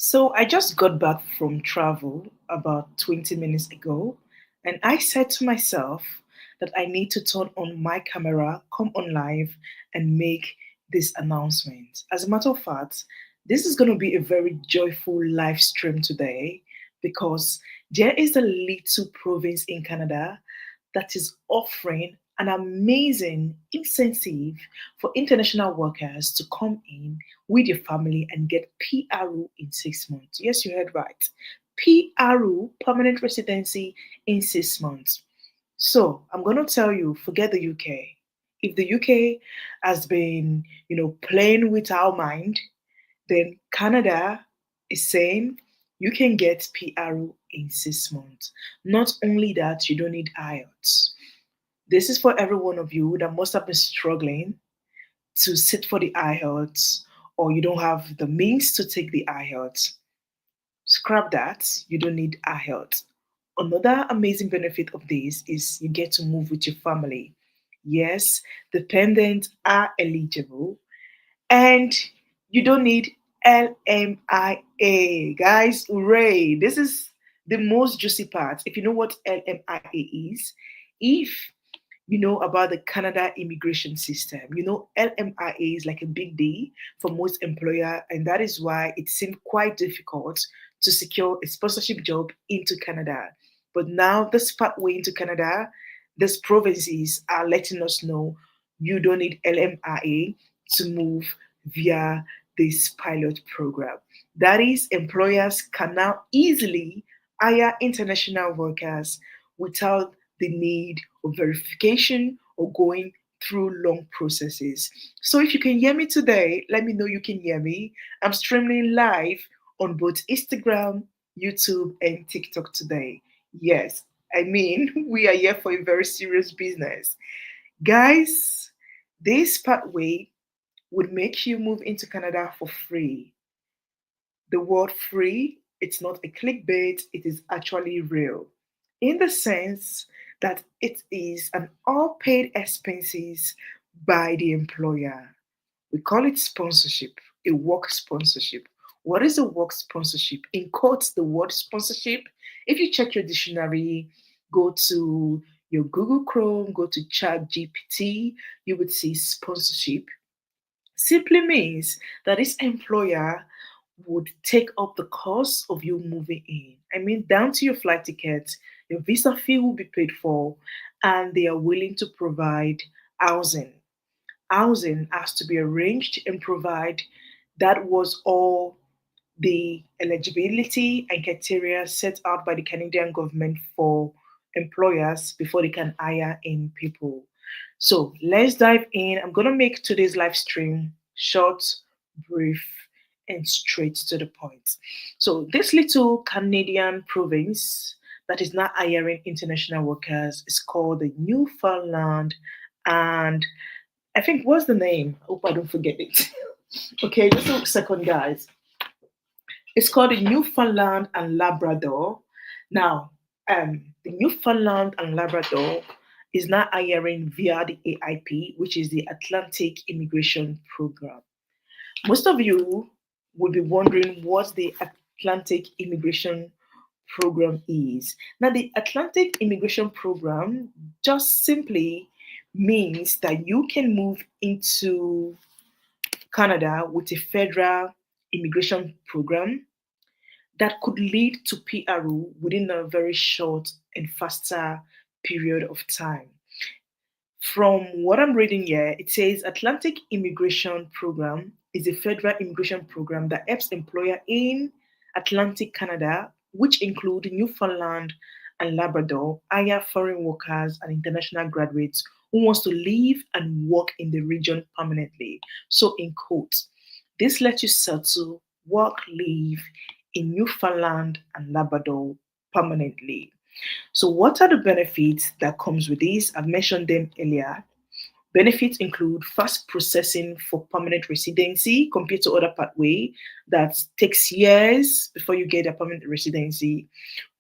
So I just got back from travel about 20 minutes ago, and I said to myself that I need to turn on my camera, come on live, and make this announcement. As a matter of fact, this is going to be a very joyful live stream today because there is a little province in Canada that is offering an amazing incentive for international workers to come in with your family and get PRO in 6 months. Yes, you heard right. PRO, permanent residency in 6 months. So I'm going to tell you, forget the UK. If the UK has been, playing with our mind, then Canada is saying you can get PRO in 6 months. Not only that, you don't need IELTS. This is for every one of you that must have been struggling to sit for the IELTS or you don't have the means to take the IELTS. Scrap that, you don't need IELTS. Another amazing benefit of this is you get to move with your family. Yes, dependents are eligible and you don't need LMIA. Guys, hooray! This is the most juicy part. If you know what LMIA is, if you know about the Canada immigration system. You know, LMIA is like a big deal for most employer, and that is why it seemed quite difficult to secure a sponsorship job into Canada. But now this pathway into Canada, these provinces are letting us know you don't need LMIA to move via this pilot program. That is, employers can now easily hire international workers without the need of verification or going through long processes. So if you can hear me today, let me know you can hear me. I'm streaming live on both Instagram, YouTube, and TikTok today. Yes, I mean, we are here for a very serious business. Guys, this pathway would make you move into Canada for free. The word free, it's not a clickbait, it is actually real. In the sense that it is an all paid expenses by the employer. We call it sponsorship, a work sponsorship. What is a work sponsorship? In quotes, the word sponsorship, if you check your dictionary, go to your Google Chrome, go to Chat GPT, you would see sponsorship simply means that this employer would take up the cost of you moving in. I mean, down to your flight ticket, your visa fee will be paid for, and they are willing to provide housing. Housing has to be arranged and provide. That was all the eligibility and criteria set out by the Canadian government for employers before they can hire in people. So let's dive in. I'm going to make today's live stream short, brief, and straight to the point. So, this little Canadian province that is not hiring international workers is called the Newfoundland. And I think, what's the name? I hope I don't forget it. Okay, just a second, guys. It's called the Newfoundland and Labrador. Now, the Newfoundland and Labrador is now hiring via the AIP, which is the Atlantic Immigration Program. Most of you would be wondering what the Atlantic Immigration Program is. Now, the Atlantic Immigration Program just simply means that you can move into Canada with a federal immigration program that could lead to PRO within a very short and faster period of time. From what I'm reading here, it says Atlantic Immigration Program is a federal immigration program that helps employer in Atlantic Canada, which include Newfoundland and Labrador, hire foreign workers and international graduates who wants to live and work in the region permanently. So in quotes, this lets you settle, work, live in Newfoundland and Labrador permanently. So, what are the benefits that comes with this? I've mentioned them earlier. Benefits include fast processing for permanent residency compared to other pathway that takes years before you get a permanent residency.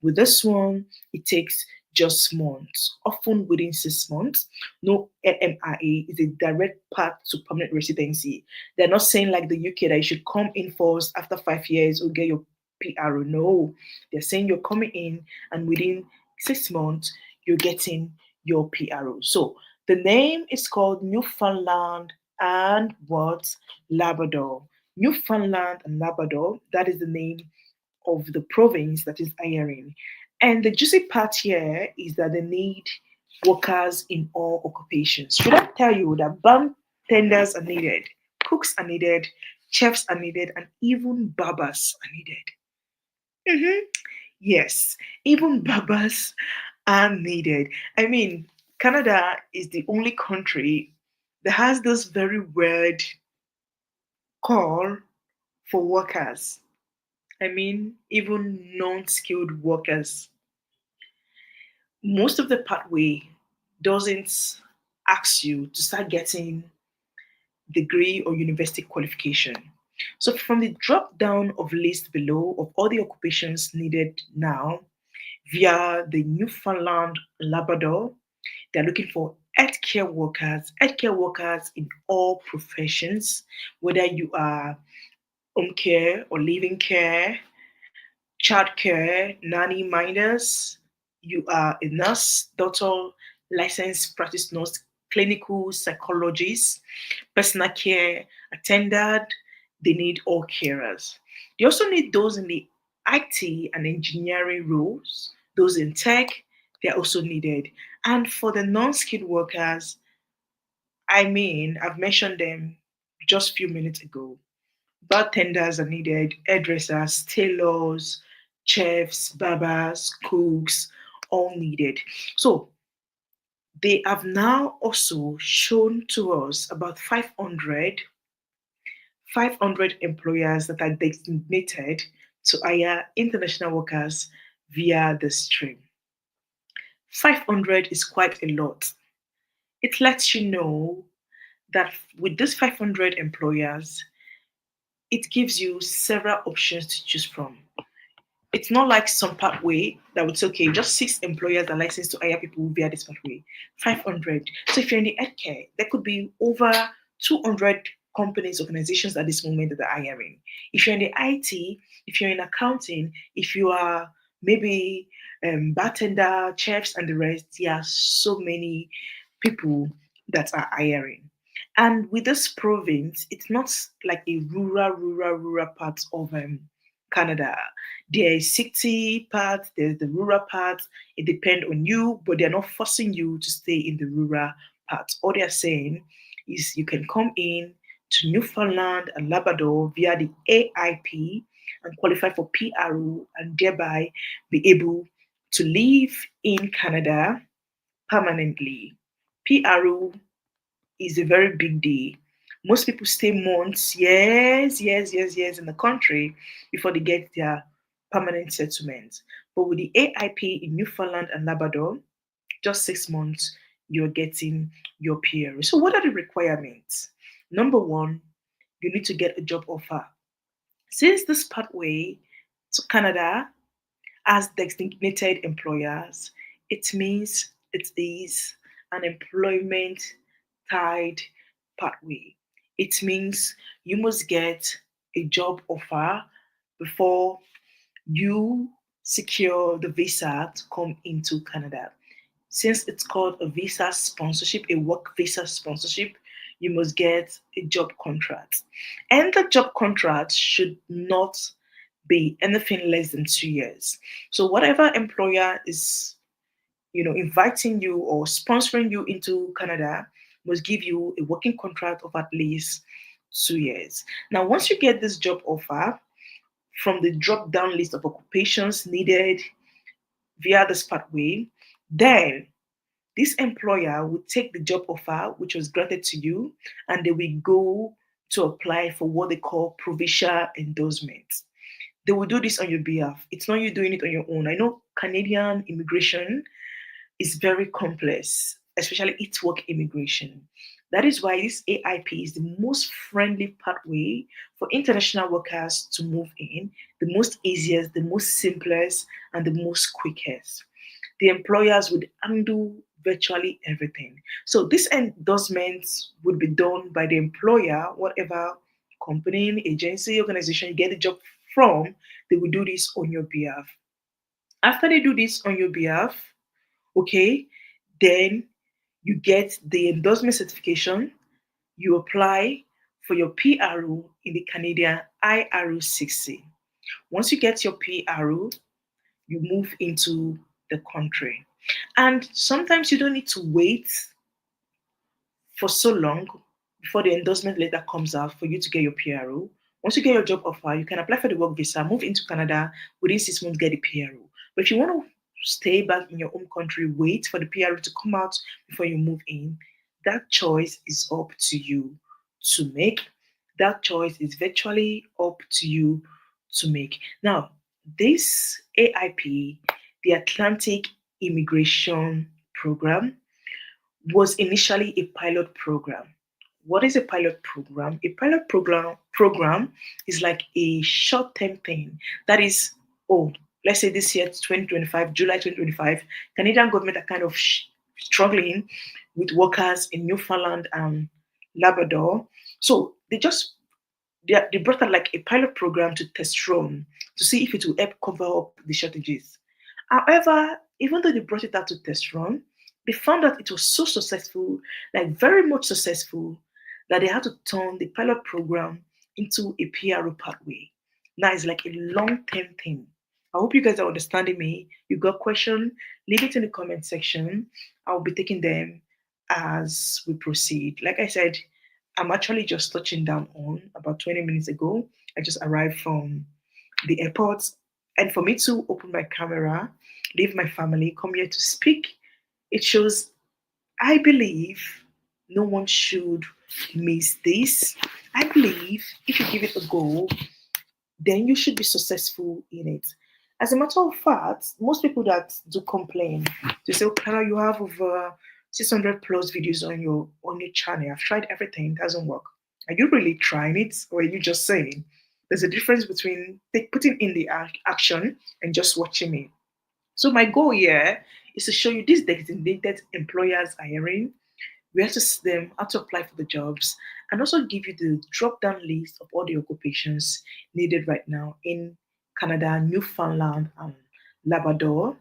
With this one, it takes just months, often within 6 months. No LMIA is a direct path to permanent residency. They're not saying like the UK that you should come in first after 5 years or get your PRO. No, they're saying you're coming in and within 6 months you're getting your PRO. So the name is called Newfoundland and what? Labrador. Newfoundland and Labrador, that is the name of the province that is hiring. And the juicy part here is that they need workers in all occupations. Should I tell you that bartenders are needed, cooks are needed, chefs are needed, and even barbers are needed? Mhm. Yes, even barbers are needed. I mean, Canada is the only country that has this very weird call for workers. I mean, even non skilled workers. Most of the pathway doesn't ask you to start getting degree or university qualification. So, from the drop down of list below of all the occupations needed now via the Newfoundland Labrador, they're looking for healthcare workers in all professions, whether you are home care or living care, childcare, nanny minders, you are a nurse, doctor, licensed practice nurse, clinical psychologist, personal care attendant. They need all carers. They also need those in the IT and engineering roles, those in tech, they're also needed. And for the non skilled workers, I mean, I've mentioned them just a few minutes ago. Bartenders are needed, hairdressers, tailors, chefs, barbers, cooks, all needed. So they have now also shown to us about 500 employers that are designated to hire international workers via the stream. 500 is quite a lot. It lets you know that with these 500 employers, it gives you several options to choose from. It's not like some pathway that would say, okay, just 6 employers are licensed to hire people via this pathway. 500. So if you're in the healthcare, there could be over 200 companies, organizations at this moment that are hiring. If you're in the IT, if you're in accounting, if you are maybe bartender, chefs, and the rest, there are so many people that are hiring. And with this province, it's not like a rural part of Canada. There is city part, there's the rural part. It depends on you, but they're not forcing you to stay in the rural part. All they're saying is you can come in to Newfoundland and Labrador via the AIP and qualify for PRO and thereby be able to live in Canada permanently. PRO is a very big deal. Most people stay months, years in the country before they get their permanent settlement. But with the AIP in Newfoundland and Labrador, just 6 months, you're getting your PRO. So, what are the requirements? Number one, you need to get a job offer. Since this pathway to Canada as designated employers, it means it is an employment tied pathway. It means you must get a job offer before you secure the visa to come into Canada. Since it's called a visa sponsorship, a work visa sponsorship, you must get a job contract. And the job contract should not be anything less than 2 years. So whatever employer is, inviting you or sponsoring you into Canada must give you a working contract of at least 2 years. Now, once you get this job offer from the drop down list of occupations needed via this pathway, then this employer will take the job offer which was granted to you and they will go to apply for what they call provincial endorsement. They will do this on your behalf. It's not you doing it on your own. I know Canadian immigration is very complex, especially its work immigration. That is why this AIP is the most friendly pathway for international workers to move in, the most easiest, the most simplest, and the most quickest. the employers would undo virtually everything. So this endorsements would be done by the employer, whatever company, agency, organization you get the job from, they will do this on your behalf. After they do this on your behalf, okay, then you get the endorsement certification, you apply for your PRO in the Canadian IRO 60. Once you get your PRO, you move into the country. And sometimes you don't need to wait for so long before the endorsement letter comes out for you to get your PRO. Once you get your job offer, you can apply for the work visa, move into Canada within 6 months, get the PRO. But if you want to stay back in your home country, wait for the PRO to come out before you move in, that choice is up to you to make. That choice is virtually up to you to make. Now, this AIP, the Atlantic Immigration Program, was initially a pilot program. What is a pilot program? A pilot program is like a short-term thing. That is, oh, let's say this year, 2025, July 2025, Canadian government are kind of struggling with workers in Newfoundland and Labrador. So they brought out like a pilot program to test run to see if it will help cover up the shortages. However, even though they brought it out to test run, they found that it was so successful, like very much successful, that they had to turn the pilot program into a PRO pathway. Now it's like a long-term thing. I hope you guys are understanding me. You got question? Leave it in the comment section. I'll be taking them as we proceed. Like I said, I'm actually just touching down on about 20 minutes ago. I just arrived from the airport. And for me to open my camera, leave my family, come here to speak, it shows I believe no one should miss this. I believe if you give it a go, then you should be successful in it. As a matter of fact, most people that do complain, they say, "Oh, Clara, you have over 600 plus videos on your channel. I've tried everything, it doesn't work." Are you really trying it, or are you just saying? There's a difference between putting in the action and just watching it. So my goal here is to show you these designated employers hiring, where to see them, how to apply for the jobs, and also give you the drop-down list of all the occupations needed right now in Canada, Newfoundland, and Labrador,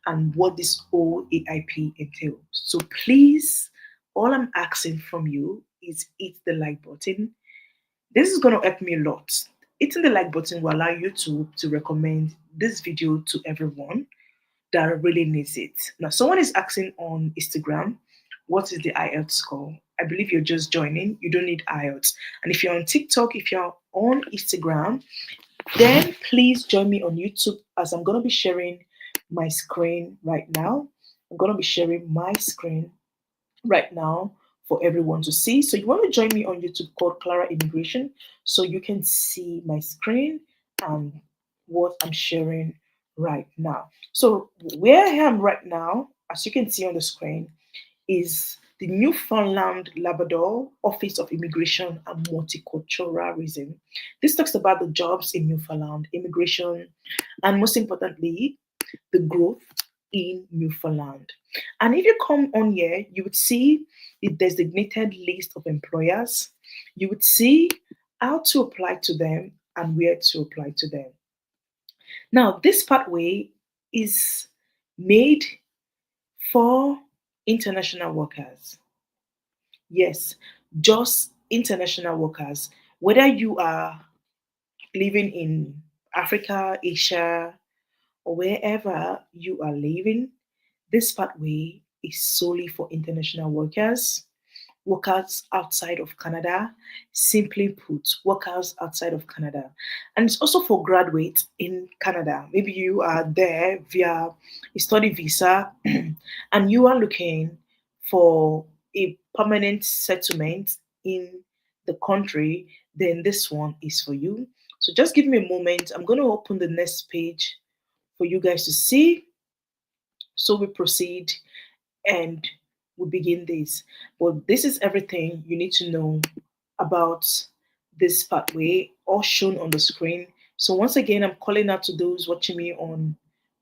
and what this whole AIP entails. So please, all I'm asking from you is hit the like button. This is going to help me a lot. Hitting the like button will allow YouTube to recommend this video to everyone that really needs it. Now, someone is asking on Instagram, what is the IELTS score? I believe you're just joining. You don't need IELTS. And if you're on TikTok, if you're on Instagram, then please join me on YouTube as I'm going to be sharing my screen right now. I'm going to be sharing my screen right now for everyone to see. So you want to join me on YouTube called Clara Immigration so you can see my screen and what I'm sharing right now. So where I am right now, as you can see on the screen, is the Newfoundland Labrador Office of Immigration and Multiculturalism. This talks about the jobs in Newfoundland, immigration, and most importantly, the growth in Newfoundland. And if you come on here, you would see the designated list of employers. You would see how to apply to them and where to apply to them. Now, this pathway is made for international workers. Yes, just international workers. Whether you are living in Africa, Asia, or wherever you are living, this pathway is solely for international workers outside of Canada, simply put, workers outside of Canada. And it's also for graduates in Canada. Maybe you are there via a study visa and you are looking for a permanent settlement in the country, then this one is for you. So just give me a moment. I'm going to open the next page for you guys to see. So we proceed and we begin this. Well, this is everything you need to know about this pathway, all shown on the screen. So once again, I'm calling out to those watching me on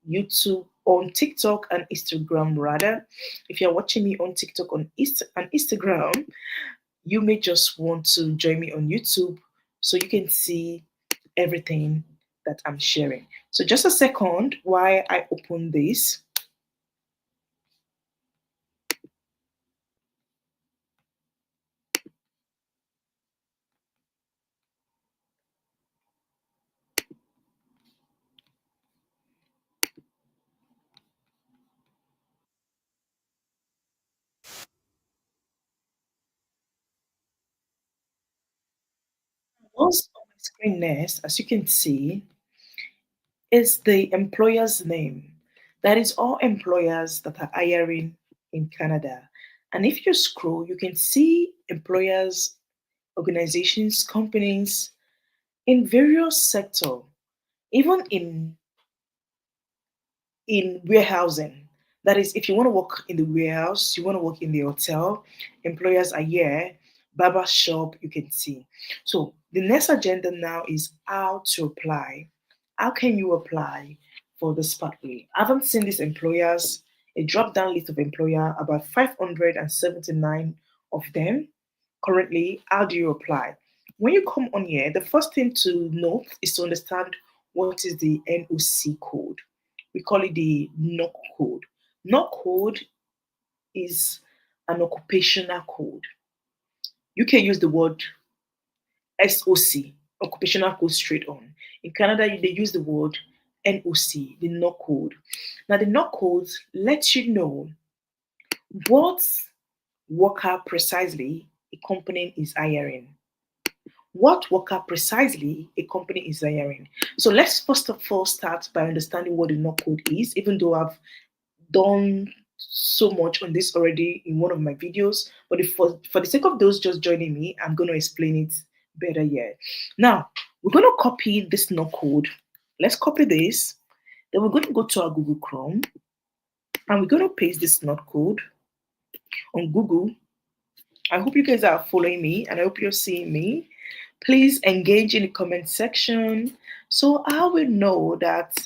YouTube on TikTok and Instagram rather. If you're watching me on TikTok and Instagram, you may just want to join me on YouTube so you can see everything that I'm sharing. So just a second while I open this. Once on my screen next, as you can see, is the employer's name. That is all employers that are hiring in Canada. And if you scroll, you can see employers, organizations, companies in various sectors, even in warehousing. That is, if you want to work in the warehouse, you want to work in the hotel, employers are here, barber shop, you can see. So the next agenda now is how to apply. How can you apply for this pathway? I haven't seen these employers, a drop down list of employer, about 579 of them. Currently, how do you apply? When you come on here, the first thing to note is to understand what is the NOC code. We call it the NOC code. NOC code is an occupational code. You can use the word SOC, occupational code straight on. In Canada, they use the word NOC, the NOC code. Now, the NOC code lets you know what worker precisely a company is hiring. What worker precisely a company is hiring. So let's first of all start by understanding what the NOC code is, even though I've done so much on this already in one of my videos. But if for the sake of those just joining me, I'm going to explain it better here. Now, we're going to copy this NOC code. Let's copy this. Then we're going to go to our Google Chrome and we're going to paste this NOC code on Google. I hope you guys are following me and I hope you're seeing me. Please engage in the comment section so I will know that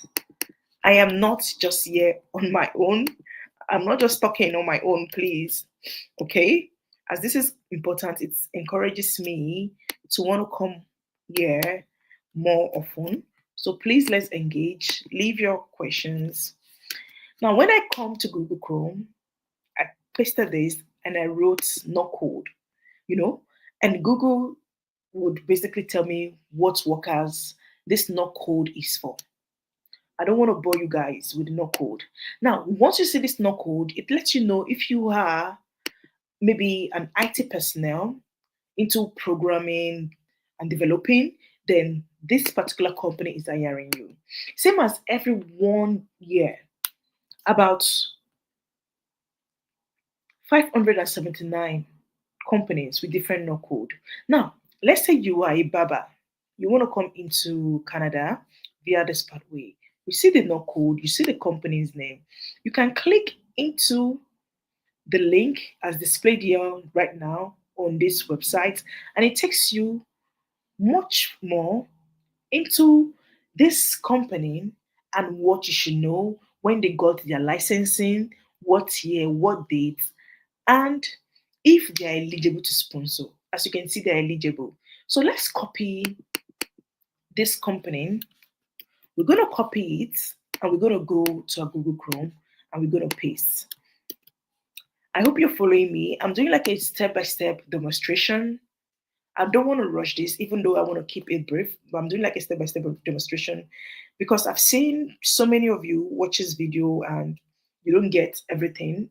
I am not just here on my own. I'm not just talking on my own, please. Okay? As this is important, it encourages me to want to come here more often. So please let's engage. Leave your questions. Now, when I come to Google Chrome, I pasted this and I wrote no code, you know, and Google would basically tell me what workers this no code is for. I don't want to bore you guys with no code. Now, once you see this no code, it lets you know if you are maybe an IT personnel into programming and developing, then this particular company is hiring you. Same as every 1 year, about 579 companies with different no code. Now, let's say you are a barber. You want to come into Canada via this pathway. You see the no code, you see the company's name. You can click into the link as displayed here right now on this website, and it takes you much more into this company and what you should know when they got their licensing, what year, what date, and if they are eligible to sponsor. As you can see, they're eligible. So let's copy this company. We're going to copy it and we're going to go to our Google Chrome and we're going to paste. I hope you're following me. I'm doing like a step-by-step demonstration. I don't want to rush this, even though I want to keep it brief, but I'm doing like a step-by-step demonstration because I've seen so many of you watch this video and you don't get everything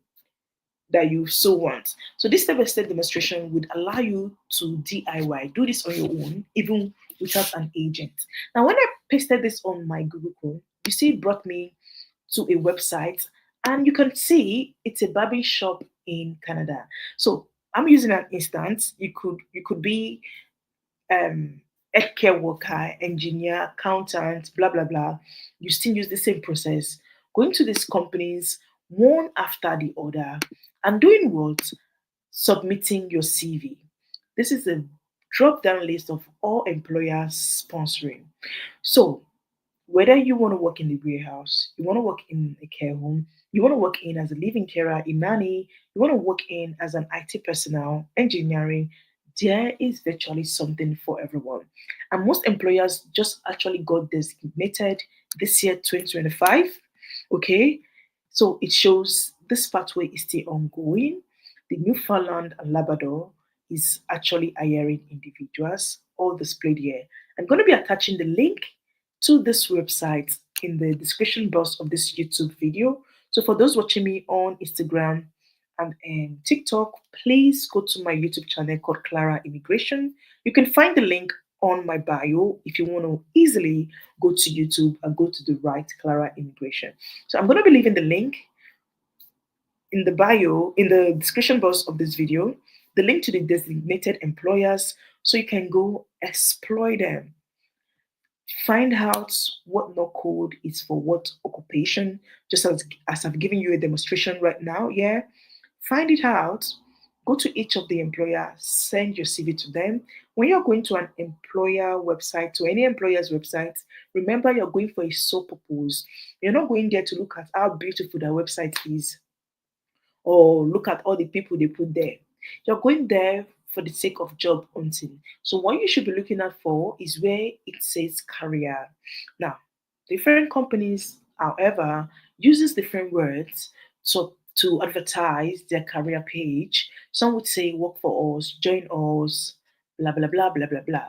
that you so want. So this step-by-step demonstration would allow you to DIY, do this on your own, even without an agent. Now, when I pasted this on my Google Chrome, you see it brought me to a website and you can see it's a barbing shop in Canada. So I'm using an instance. You could be healthcare worker, engineer, accountant, blah blah blah. You still use the same process. Going to these companies one after the other and doing what? Submitting your CV. This is a drop down list of all employers sponsoring. So Whether you want to work in the warehouse, you want to work in a care home, you want to work in as a living carer, a nanny, you want to work in as an IT personnel, engineering, there is virtually something for everyone. And most employers just actually got designated this year, 2025. Okay, so it shows this pathway is still ongoing. The Newfoundland and Labrador is actually hiring individuals, all displayed here. I'm going to be attaching the link to this website in the description box of this YouTube video. So for those watching me on Instagram and TikTok, please go to my YouTube channel called Clara Immigration. You can find the link on my bio if you want to easily go to YouTube and go to the right Clara Immigration. So I'm going to be leaving the link in the bio, in the description box of this video, the link to the designated employers so you can go exploit them. Find out what no code is for what occupation, just as I've given you a demonstration right now. Yeah, find it out. Go to each of the employer, send your CV to them. When you're going to an employer website, to any employer's website, remember you're going for a sole purpose. You're not going there to look at how beautiful their website is or look at all the people they put there. You're going there for the sake of job hunting. So what you should be looking out for is where it says career. Now, different companies, however, uses different words to advertise their career page. Some would say work for us, join us, blah blah blah blah blah blah.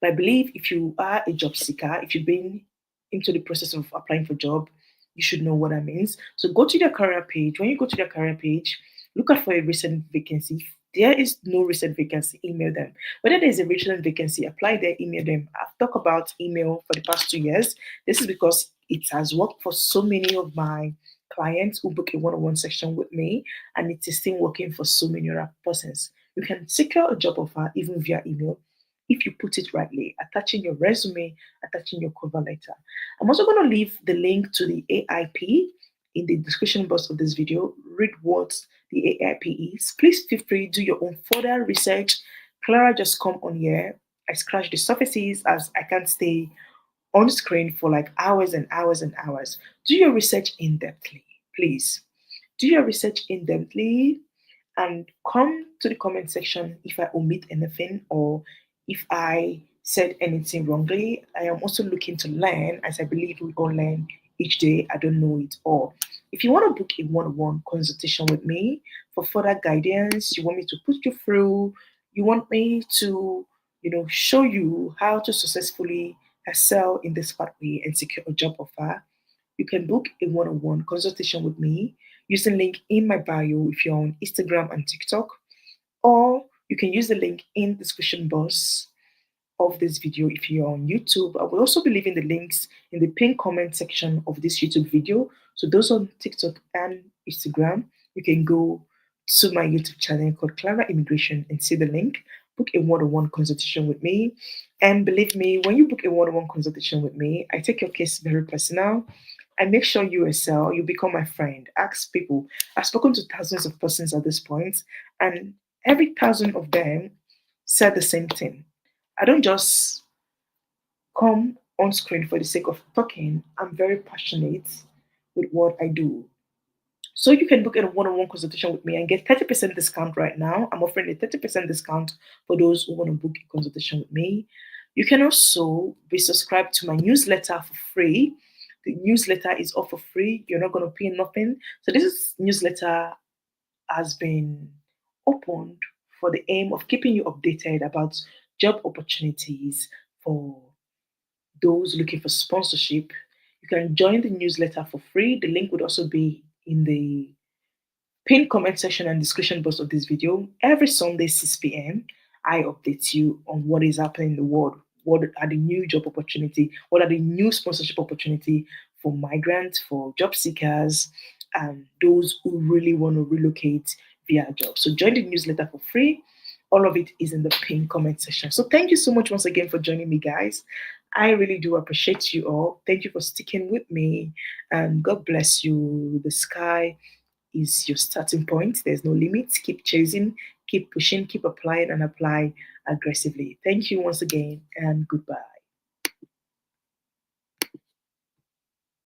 But I believe if you are a job seeker, if you've been into the process of applying for job, you should know what that means. So go to their career page. When you go to their career page, look out for a recent vacancy. If there is no recent vacancy, email them. Whether there is a recent vacancy, apply there, email them. I've talked about email for the past 2 years. This is because it has worked for so many of my clients who book a one-on-one section with me, and it is still working for so many other persons. You can secure a job offer even via email if you put it rightly, attaching your resume, attaching your cover letter. I'm also going to leave the link to the AIP in the description box of this video. Read what the AIP is. Please feel free, do your own further research. Clara just come on here. I scratch the surfaces as I can't stay on screen for like hours and hours and hours. Do your research in depthly, please. Do your research in depthly and come to the comment section if I omit anything or if I said anything wrongly. I am also looking to learn, as I believe we all learn each day. I don't know it all. If you want to book a one-on-one consultation with me for further guidance, you want me to put you through, you want me to, show you how to successfully excel in this pathway and secure a job offer, you can book a one-on-one consultation with me using link in my bio if you're on Instagram and TikTok, or you can use the link in the description box of this video if you're on YouTube. I will also be leaving the links in the pinned comment section of this YouTube video. So those on TikTok and Instagram, you can go to my YouTube channel called Clara Immigration and see the link. Book a one-on-one consultation with me. And believe me, when you book a one-on-one consultation with me, I take your case very personal. I make sure you excel, you become my friend. Ask people. I've spoken to thousands of persons at this point, and every thousand of them said the same thing. I don't just come on screen for the sake of talking. I'm very passionate with what I do. So you can book a one-on-one consultation with me and get 30% discount right now. I'm offering a 30% discount for those who want to book a consultation with me. You can also be subscribed to my newsletter for free. The newsletter is all for free. You're not going to pay nothing. So this newsletter has been opened for the aim of keeping you updated about job opportunities for those looking for sponsorship. You can join the newsletter for free. The link would also be in the pinned comment section and description box of this video. Every Sunday, 6 p.m., I update you on what is happening in the world. What are the new job opportunity? What are the new sponsorship opportunity for migrants, for job seekers, and those who really want to relocate via job. So join the newsletter for free. All of it is in the pinned comment section. So thank you so much once again for joining me, guys. I really do appreciate you all. Thank you for sticking with me, and God bless you. The sky is your starting point. There's no limit. Keep chasing, keep pushing, keep applying, and apply aggressively. Thank you once again, and goodbye.